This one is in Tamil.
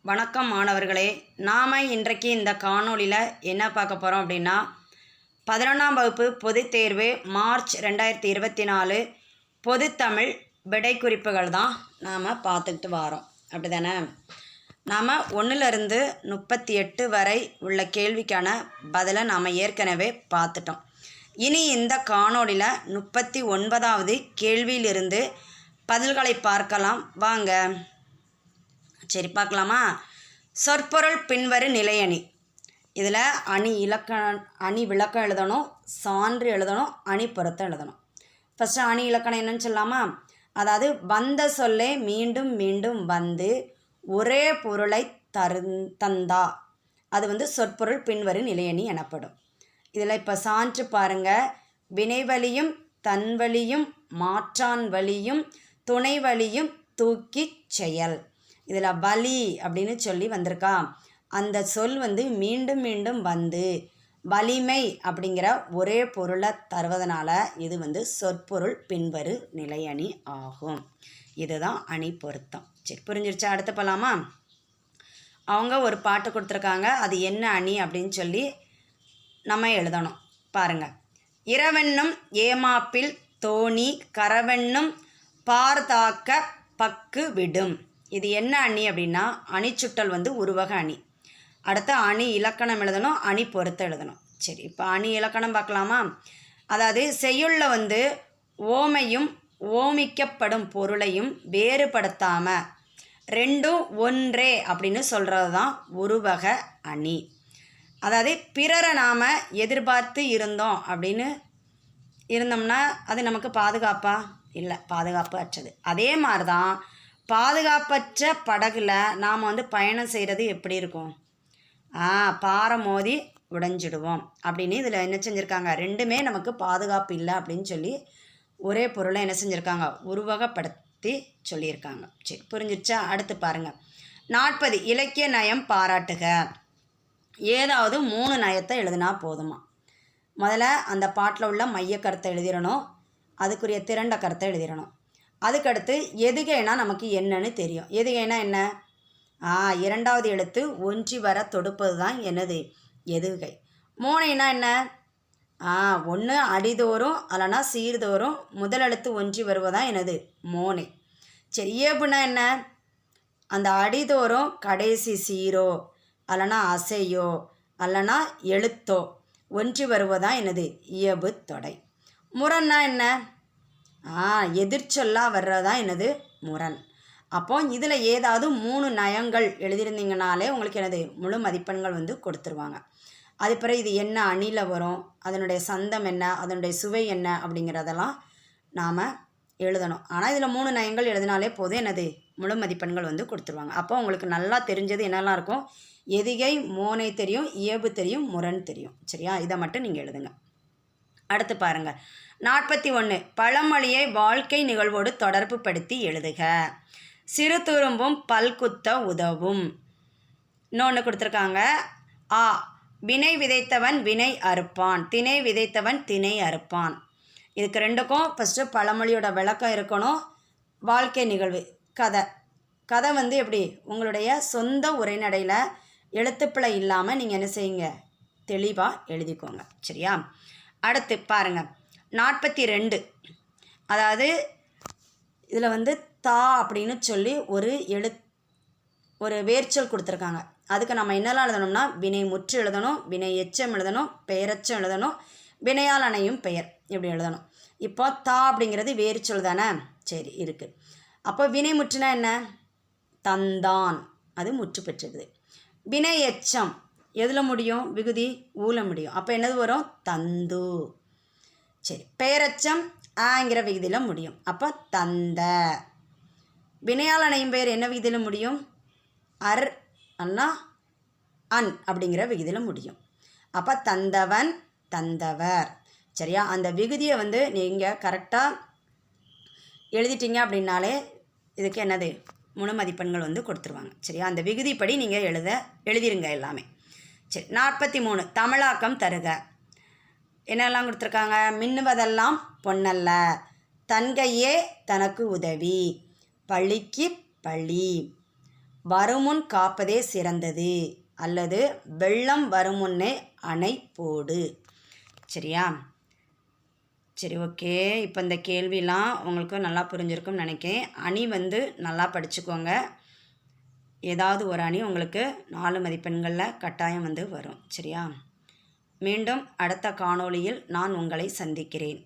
வணக்கம் மாணவர்களே. நாம் இன்றைக்கு இந்த காணொளியில் என்ன பார்க்க போகிறோம் அப்படின்னா 11ஆம் வகுப்பு பொதுத் தேர்வு மார்ச் 2024 பொதுத்தமிழ் விடை குறிப்புகள் தான் நாம் பார்த்துக்கிட்டு வரோம். அப்படி தானே? நாம் 1லிருந்து 38 வரை உள்ள கேள்விக்கான பதிலை நாம் ஏற்கனவே பார்த்துட்டோம். இனி இந்த காணொளியில் 39வது கேள்வியிலிருந்து பதில்களை பார்க்கலாம். வாங்க. சரி, பார்க்கலாமா? சொற்பொருள் பின்வரு நிலையணி. இதில் அணி விளக்கம் எழுதணும், சான்று எழுதணும், அணி பொருத்தம் எழுதணும். ஃபஸ்ட்டு அணி இலக்கணம் என்னன்னு சொல்லாமா? அதாவது வந்த சொல்லே மீண்டும் மீண்டும் வந்து ஒரே பொருளை தந்தா அது சொற்பொருள் பின்வரு நிலையணி எனப்படும். இதில் இப்போ சான்று பாருங்கள். வினைவழியும் தன்வழியும் மாற்றான் வழியும் துணை வழியும் தூக்கி செயல். இதில் வலி அப்படின்னு சொல்லி வந்திருக்கா. அந்த சொல் மீண்டும் மீண்டும் வந்து வலிமை அப்படிங்கிற ஒரே பொருளை தருவதனால இது சொற்பொருள் பின்வரு நிலையணி ஆகும். இதுதான் அணி பொருத்தம். சரி, புரிஞ்சிருச்சா? அடுத்து போகலாமா? அவங்க ஒரு பாட்டு கொடுத்துருக்காங்க. அது என்ன அணி அப்படின்னு சொல்லி நம்ம எழுதணும். பாருங்கள். இரவென்னும் ஏமாப்பில் தோணி கரவென்னும் பார்தாக்க பக்கு விடும். இது என்ன அணி அப்படின்னா அணிச்சுட்டல் உருவக அணி. அடுத்து அணி இலக்கணம் எழுதணும், அணி பொருத்தம் எழுதணும். சரி, இப்போ அணி இலக்கணம் பார்க்கலாமா? அதாவது செய்யுள்ள ஓமையும் ஓமிக்கப்படும் பொருளையும் வேறுபடுத்தாமல் ரெண்டும் ஒன்றே அப்படின்னு சொல்கிறது தான் உருவக அணி. அதாவது பிறரை நாம் எதிர்பார்த்து இருந்தோம்னா அது நமக்கு பாதுகாப்பா? இல்லை, பாதுகாப்பு அற்றது. அதே மாதிரி தான் பாதுகாப்பற்ற படகுல நாம் பயணம் செய்கிறது எப்படி இருக்கும்? பாறை மோதி உடைஞ்சிடுவோம் அப்படின்னு இதில் என்ன செஞ்சுருக்காங்க? ரெண்டுமே நமக்கு பாதுகாப்பு இல்லை அப்படின்னு சொல்லி ஒரே பொருளை என்ன செஞ்சுருக்காங்க? உருவகப்படுத்தி சொல்லியிருக்காங்க. சரி, புரிஞ்சிருச்சா? அடுத்து பாருங்கள். 40 இலக்கிய நயம் பாராட்டுக. ஏதாவது 3 நயத்தை எழுதினா போதுமா? முதல்ல அந்த பாட்டில் உள்ள மைய கருத்தை எழுதிடணும், அதுக்குரிய திரண்ட கருத்தை எழுதிடணும். அதுக்கடுத்து எதுகைனா நமக்கு என்னன்னு தெரியும். எதுகைனா என்ன? இரண்டாவது எழுத்து ஒன்றி வர தொடுப்பது தான் என்னது? எதுகை. மோனைனா என்ன? ஒன்று அடிதோறும் அல்லனா சீர்தோறும் முதல் எழுத்து ஒன்றி வருவதான் என்னது? மோனை. சரி, இயல்புனா என்ன? அந்த அடிதோறும் கடைசி சீரோ அல்லனா அசையோ அல்லனா எழுத்தோ ஒன்றி வருவதான் என்னது? இயல்பு தொடை. முரண்னா என்ன? எதிர்ச்சொல்லாக வர்றதான் என்னது? முரண். அப்போ இதில் ஏதாவது 3 நயங்கள் எழுதியிருந்தீங்கனாலே உங்களுக்கு என்னது? முழு மதிப்பெண்கள் கொடுத்துருவாங்க. அது பிறகு இது என்ன அணியில் வரும், அதனுடைய சந்தம் என்ன, அதனுடைய சுவை என்ன அப்படிங்கிறதெல்லாம் நாம் எழுதணும். ஆனால் இதில் 3 நயங்கள் எழுதினாலே போதும் என்னது? முழு மதிப்பெண்கள் கொடுத்துருவாங்க. அப்போ உங்களுக்கு நல்லா தெரிஞ்சது என்னெல்லாம் இருக்கும்? எதிகை, மோனை தெரியும், இயல்பு தெரியும், முரண் தெரியும். சரியா? இதை மட்டும் நீங்கள் எழுதுங்க. அடுத்து பாருங்கள். 41 பழமொழியை வாழ்க்கை நிகழ்வோடு தொடர்பு படுத்தி எழுதுக. சிறு துரும்பும் பல்குத்த உதவும். இன்னொன்று கொடுத்துருக்காங்க. வினை விதைத்தவன் வினை அறுப்பான், திணை விதைத்தவன் திணை அறுப்பான். இதுக்கு ரெண்டுக்கும் ஃபஸ்ட்டு பழமொழியோட விளக்கம் இருக்கணும். வாழ்க்கை நிகழ்வு கதை எப்படி? உங்களுடைய சொந்த உரைநடையில் எழுத்துப்பிழை இல்லாமல் நீங்கள் என்ன செய்யுங்க? தெளிவாக எழுதிக்கோங்க. சரியா? அடுத்து பாருங்கள். 42 அதாவது இதில் தா அப்படின்னு சொல்லி ஒரு வேர்ச்சொல் கொடுத்துருக்காங்க. அதுக்கு நம்ம என்னெல்லாம் எழுதணும்னா வினை முற்று எழுதணும், வினை எச்சம் எழுதணும், பெயரெச்சம் எழுதணும், வினையால் அணையும் பெயர் இப்படி எழுதணும். இப்போ தா அப்படிங்கிறது வேர்ச்சொல் தானே? சரி, இருக்குது. அப்போ வினை முற்றுனா என்ன? தந்தான், அது முற்று பெற்றது. வினை எச்சம் எதில் முடியும்? விகுதி ஊல முடியும். அப்போ என்னது வரும்? தந்து. சரி, பெயரச்சம் ஆங்கிற விகுதியில் முடியும். அப்போ தந்த. வினையால் அணையும் பெயர் என்ன விகுதியில் முடியும்? அர் அண்ணா அன் அப்படிங்கிற விகுதியில் முடியும். அப்போ தந்தவன் தந்தவர். சரியா? அந்த விகுதியை நீங்கள் கரெக்டாக எழுதிட்டீங்க அப்படின்னாலே இதுக்கு என்னது? முழு மதிப்பெண்கள் கொடுத்துருவாங்க. சரியா? அந்த விகுதிப்படி நீங்கள் எழுதிருங்க எல்லாமே. சரி, 43 தமிழாக்கம் தருக. என்னெல்லாம் கொடுத்துருக்காங்க? மின்னுவதெல்லாம் பொன்னல்ல, தன்கையே தனக்கு உதவி, பழிக்கு பழி, வருமுன் காப்பதே சிறந்தது, அல்லது வெள்ளம் வருமுன்னே அணை போடு. சரியா? சரி, ஓகே. இப்போ இந்த கேள்விலாம் உங்களுக்கு நல்லா புரிஞ்சிருக்கும்னு நினைக்கிறேன். அணி வந்து நல்லா படிச்சுக்கோங்க. ஏதாவது ஒரு அணி உங்களுக்கு 4 மதிப்பெண்களில் கட்டாயம் வந்து வரும். சரியா? மீண்டும் அடுத்த காணொளியில் நான் உங்களை சந்திக்கிறேன்.